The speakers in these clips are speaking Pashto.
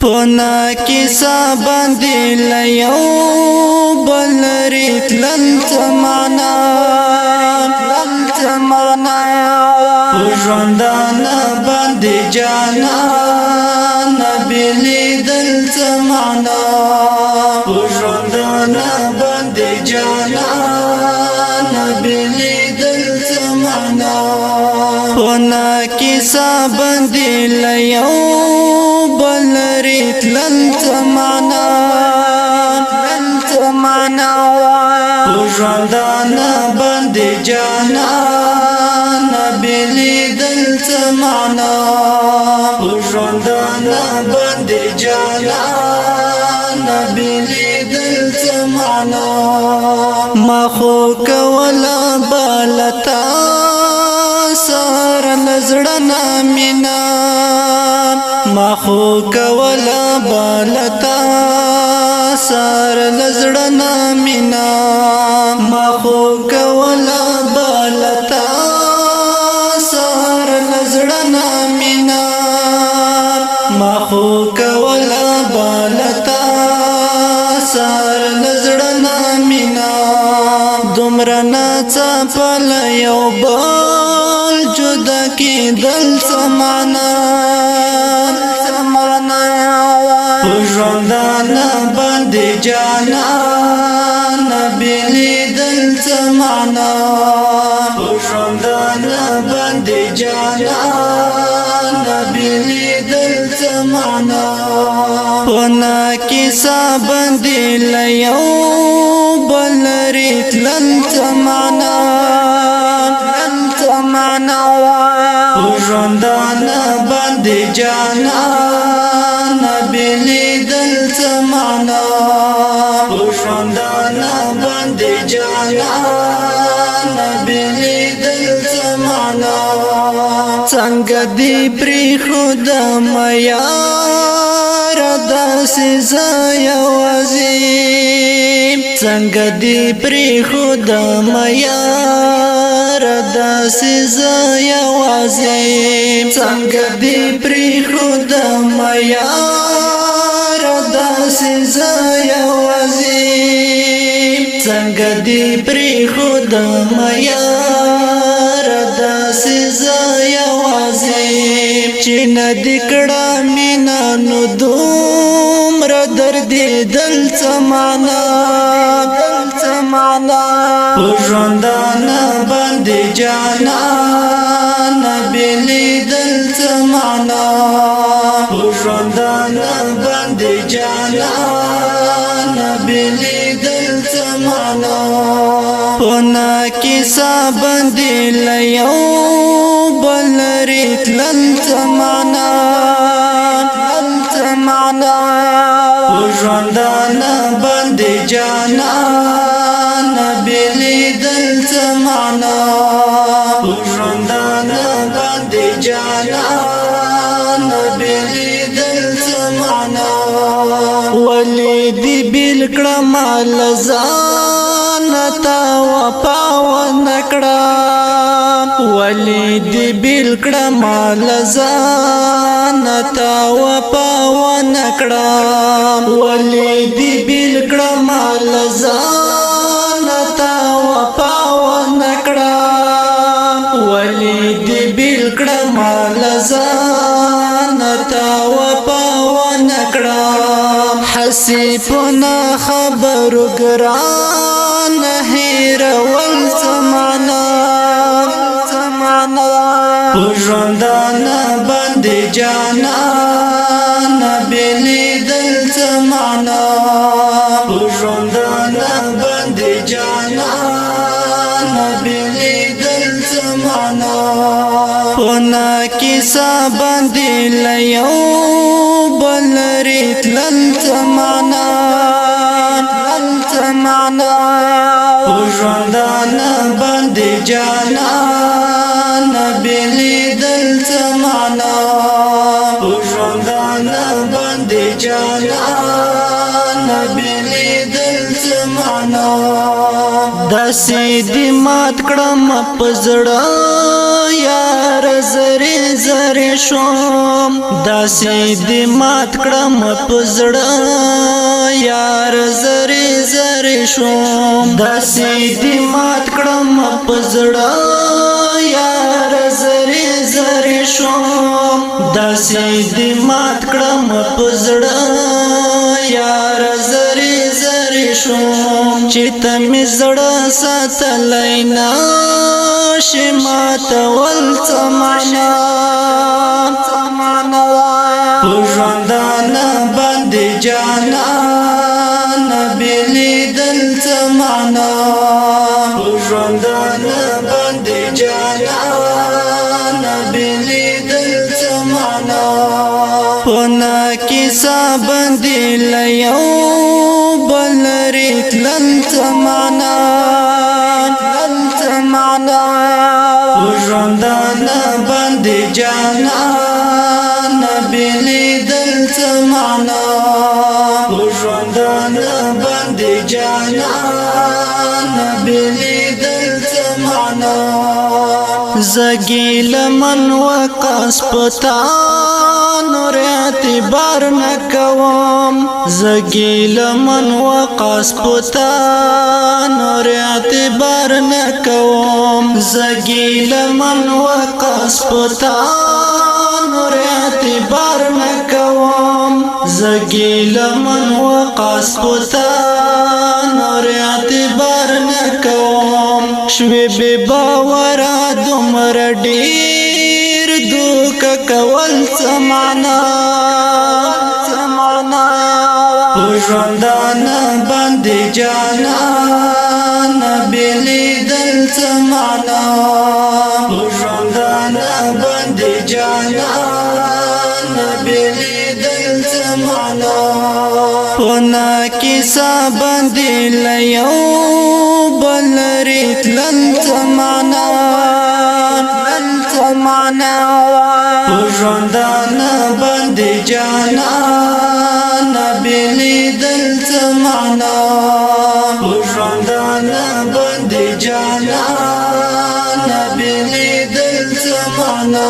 پونا کیسا باندې لیو بلری تلنت معنا ژوندانا باندې جانا نبی لیدلت معنا ژوندانا باندې جانا نبی لیدلت معنا پونا کیسا باندې لیو بلری تلنت معنا ژوندانا باندې جانا نبی لیدلت معنا ژوندانا باندې جانا نبی لیدلت معنا ما خو کولا بالتا سار نزړنا مینا ما خو کولا بالتا سار نزړنا مینا ما خو کولا بالتا سار نزړنا مینا ما خو کولا بالتا سار نزړنا مینا دومرنا چپل یو بل جدا کی دل سمانا ژوندانا باندې جانا نبی لیدلت معنا ژوندانا باندې جانا نبی لیدلت معنا پونا کیسا باندې لیو بلری تلنت معنا ژوندانا باندې جانا نبی لیدلت معنا ژوندانا باندې جانا نبی لیدلت معنا څنګه دی پری خدا میا داسې زایا وزیم څنګه دی پری خدا میا داسې زایا وزیم څنګه دی پری خدا میا داسې زایا وزیم څنګه دی پری خدا میا داسې زایا وزیم چې ندی کړه مینا نو دومره درد دل سمانا ژوندانا باندې جانا نبی لیدلت معنا ژوندانا باندې جانا نبی لیدلت معنا پونا کیسا باندې لیو بلری تلنت معنا ژوندانا باندې جانا نبی لیدلت معنا ژوندانا باندې جانا نبی لیدلت معنا ولی دی بیل کړه مال ځان تا وپا ونکړه ولی دی بیل کړه مال ځان تا وپا ونکړه ولی دی بیل کړه مال ځان تا وپا ونکړه ولی دی بیل کړه مال ځان تا وپا ونکړه حسیبنا خبر ګران هیر ول سمانا ژوندانا باندې جانا نبی لیدلت معنا ژوندانا باندې جانا نبی لیدلت معنا پونا کیسا باندې لیو بلری تلنت معنا ژوندانا باندې جانا نبی لیدلت معنا ژوندانا باندې جانا نبی لیدلت معنا داسې دی مات کړم په زړه یار زری زری شوم داسې دې مات کړم په زړه یار زری زری شوم داسې دې مات کړم په زړه یار زری زری شوم داسې دې مات کړم په زړه یار زری زری شوم چې ته مې زړه ساتلی نشې ماتول څه معنا په ژوندانه باندې جانانه بېلېدل څه معنا په ژوندانه باندې جانانه بېلېدل څه معنا په ناکیسه باندې له یو بل لرې تلل څه معنا په ژوندانه باندې جانانه بېلېدل څه معنا په ژوندانه باندې جانانه بېلېدل څه معنا زه ګیله من وقاص په تا نور اعتبار نه کوم زه ګیله من وقاص په تا نور اعتبار نه کوم زه ګیله من وقاص په تا نور اعتبار نه کوم زه ګیله من وقاص په تا نور اعتبار نه کوم شوې بې باوره دومره ډېر دوکه کول څه معنا په ژوندانه باندې جانانه بېلېدل څه معنا په ژوندانه باندې جانانه بېلېدل څه معنا په ناکیسه باندې له یو بل لرې تلل څه معنا په ژوندانه باندې جانانه بېلېدل څه معنا په ژوندانه باندې جانانه بېلېدل څه معنا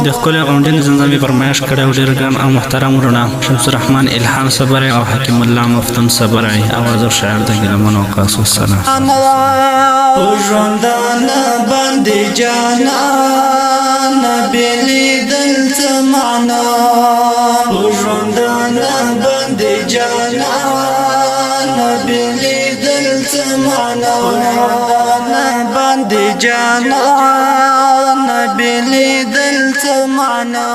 د ښکلې غونډې زمزمې فرمایش کړی و ډېر ګران او محترم وروڼه شمس الرحمن الهام صبری او حکیم الله مفتون صبری اواز او شاعر د ګیلمن وقاص والسلام په ژوندانه باندې جانانه بېلېدل څه معنا په ژوندانه باندې جانانه بېلېدل څه معنا په ژوندانه باندې جانانه بېلېدل څه معنا